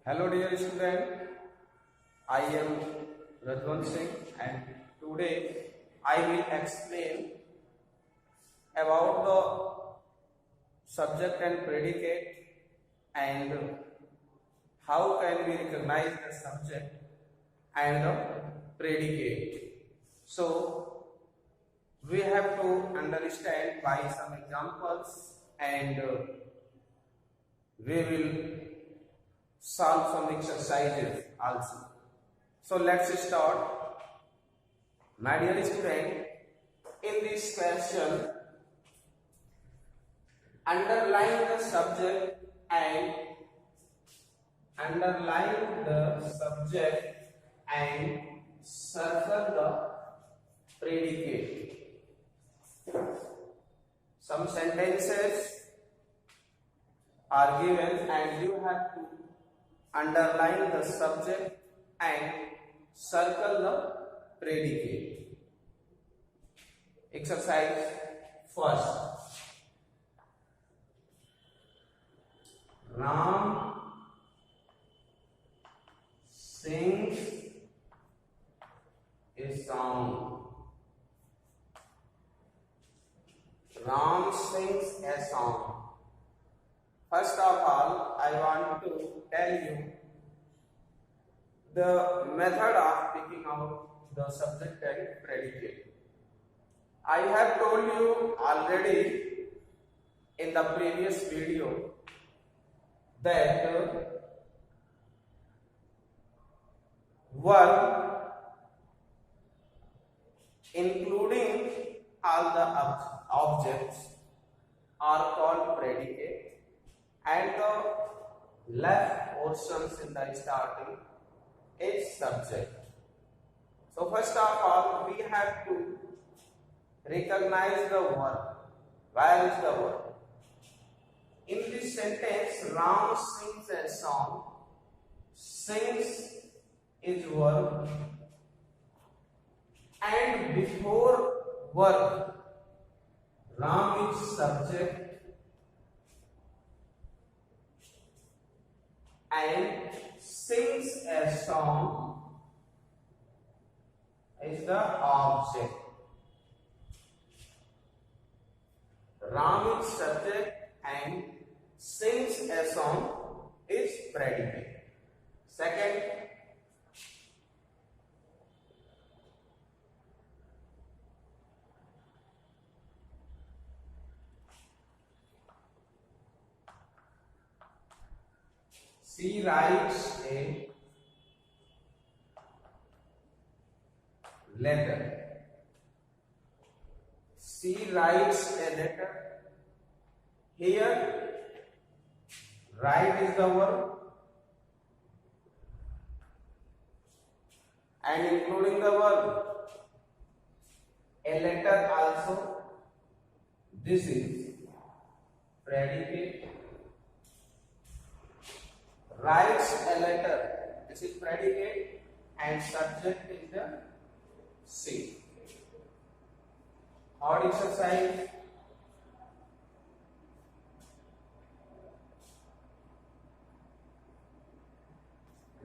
Hello dear student, I am Rajwan Singh and today I will explain about the subject and predicate and how can we recognize the subject and the predicate. So we have to understand by some examples and we will solve some exercises also. So let's start. My dear student, in this question, underline the subject and circle the predicate. Some sentences are given and you have to underline the subject and circle the predicate. Exercise first. Ram sings a song. Ram sings a song. First of all, I want to tell you the method of picking out the subject and predicate. I have told you already in the previous video that verb including all the objects are called predicate and the left portions in the starting is subject. So first of all, we have to recognize the verb. Where is the verb? In this sentence, Ram sings a song. Sings is verb, and before verb, Ram is subject and sings a song is the object. Ram is subject and sings a song is predicate. Second, she writes a letter. She writes a letter. Here, write is the verb and including the verb, a letter also. This is predicate. Writes a letter. This is predicate and subject is the she. Third exercise.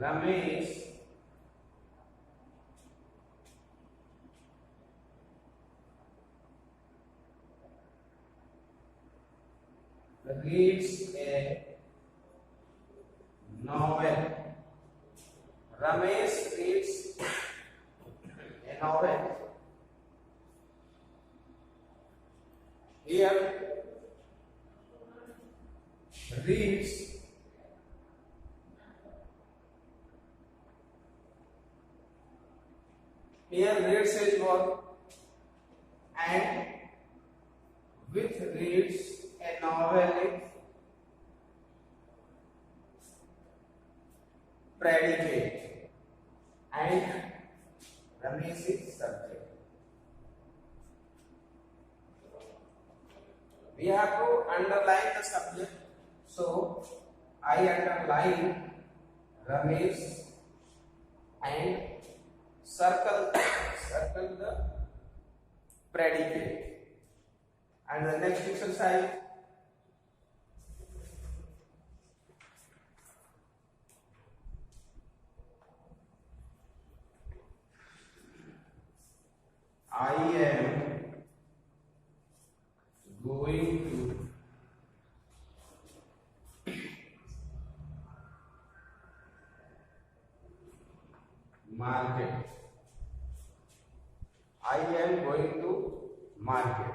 Ramesh reads a novel. Ramesh reads a novel. Here, reads is verb and with reads a novel is predicate and Ramesh is subject. We have to underline the subject. So I underline Ramesh and circle the predicate. And the next exercise, market. I am going to market.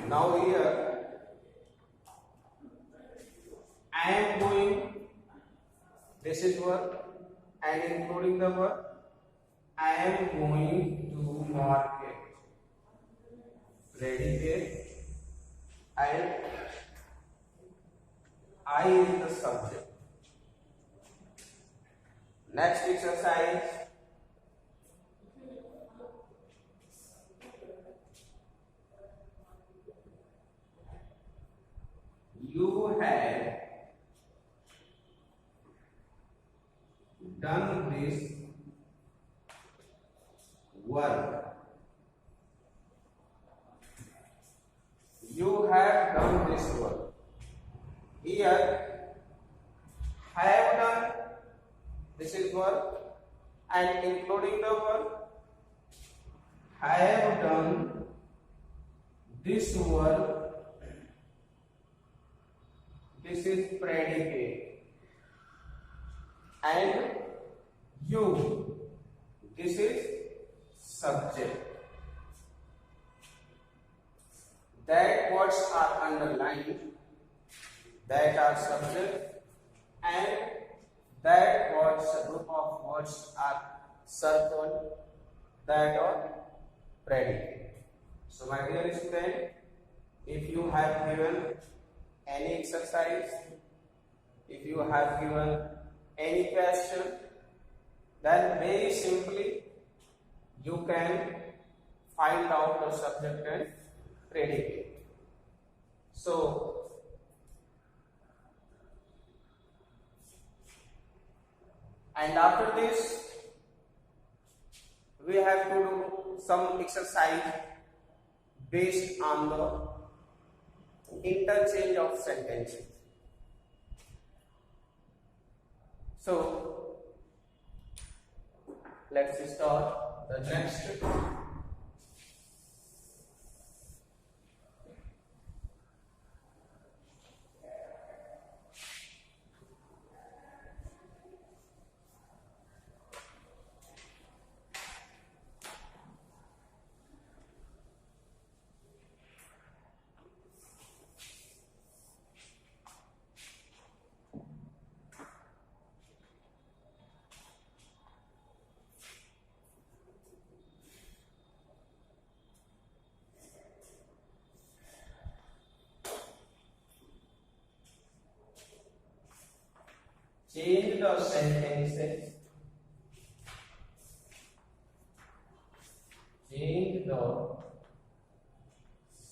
Now here I am going, this is verb, and including the verb, I am going to market. Predicate, and I is the subject. Next exercise. You have done this work. You have done this work. Here, have done, this is verb, and including the verb, have done this work. This is predicate, and you, this is subject. That words are underlined, that are subject, and that words, group of words are circled, that are predicate. So my dear student, if you have given any exercise, if you have given any question, then very simply you can find out the subject and predicate. So and after this we have to do some exercise based on the interchange of sentences. So let's start the next. Change the sentences. Change the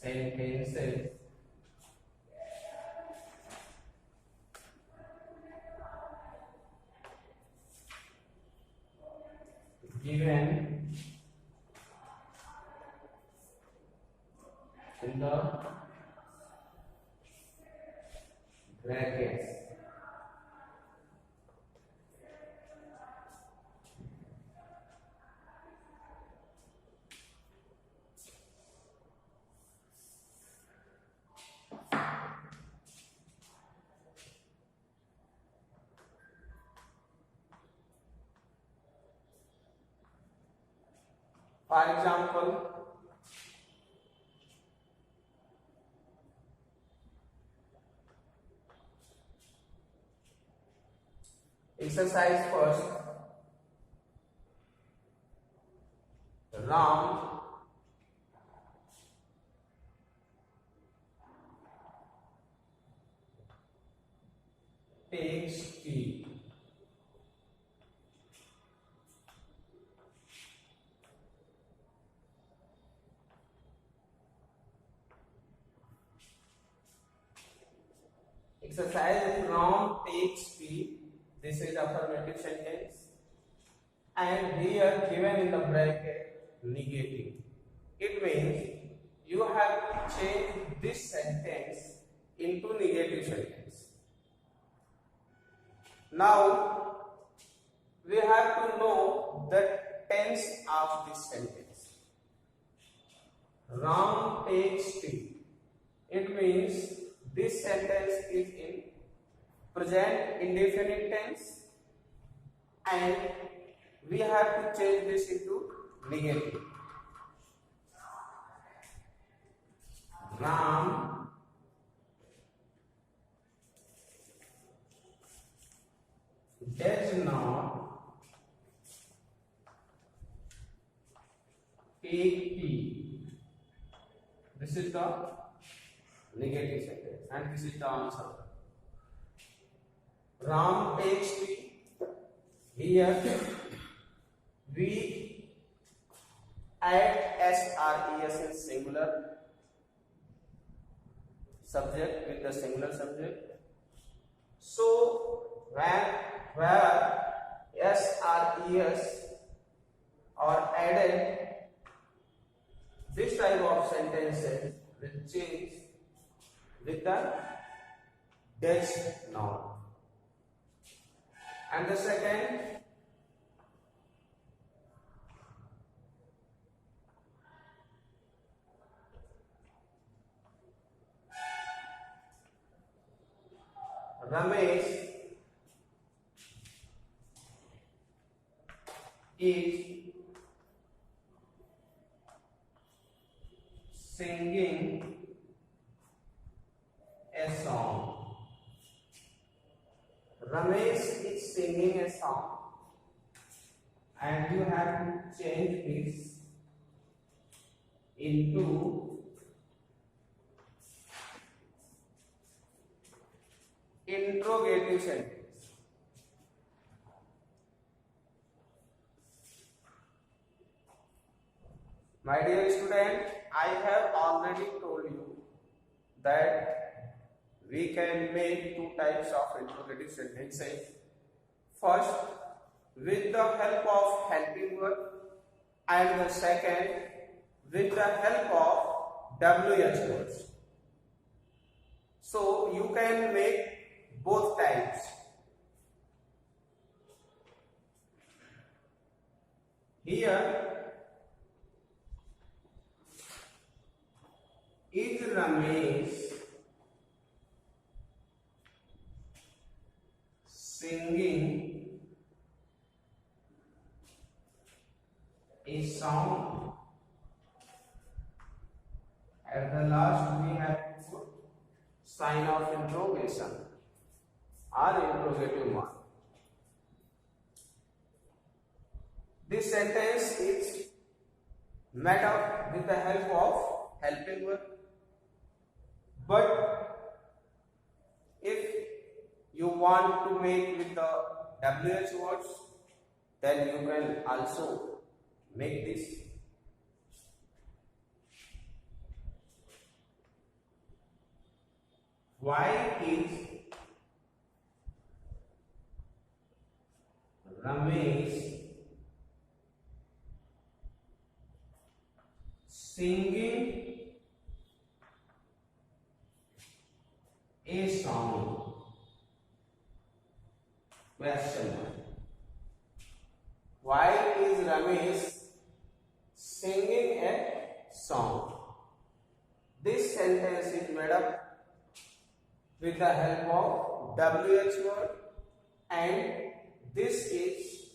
sentences given in the brackets. For example, exercise first. Ram takes tea. Exercise Ram takes tea. This is affirmative sentence, and here given in the bracket negative. It means you have to change this sentence into negative sentence. Now we have to know the tense of this sentence. Ram takes tea. It means this sentence is in present indefinite tense, and we have to change this into negative. Ram does not take tea. This is the negative sentence and this is the answer. Ram takes tea. Here we add SRES in singular subject with the singular subject. So where SRES are added, this type of sentences will change with the does not. And the second, Ramesh is singing a song. Ramesh is singing a song, and you have to change this into interrogative sentence. My dear student, I have already told you that we can make two types of interrogative sentences. First, with the help of helping verb, and the second, with the help of WH words. So you can make both types. Here, is Ramesh singing a song? At the last we have to put sign of interrogation or interrogative mark. This sentence is made up with the help of helping verb. But if you want to make with the WH words, then you can also make this. Why is Ramesh singing a song? Question mark. Why is Ramesh singing a song? This sentence is made up with the help of WH word, and this is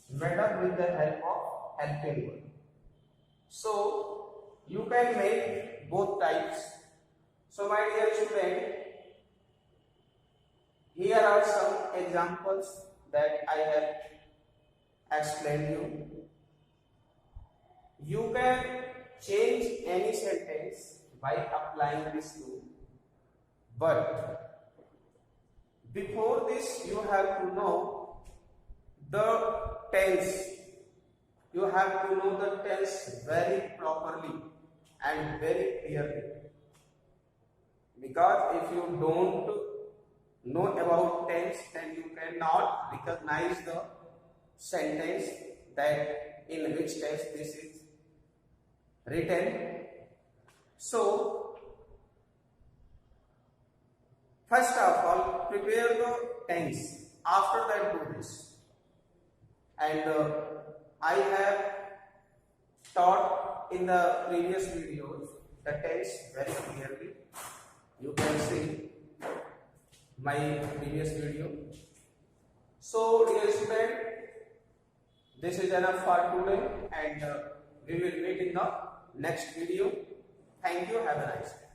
made up with the help of helping word. So you can make both types. So my dear student, here are some examples that I have explained you. You can change any sentence by applying this rule. But before this, you have to know the tense. You have to know the tense very properly and very clearly. Because if you don't know about tense, then you cannot recognize the sentence that in which tense this is written. So, first of all, prepare the tense. After that, do this. And I have taught in the previous videos the tense very clearly. You can see my previous video. So, dear student, This is enough for today, and we will meet in the next video. Thank you. Have a nice day.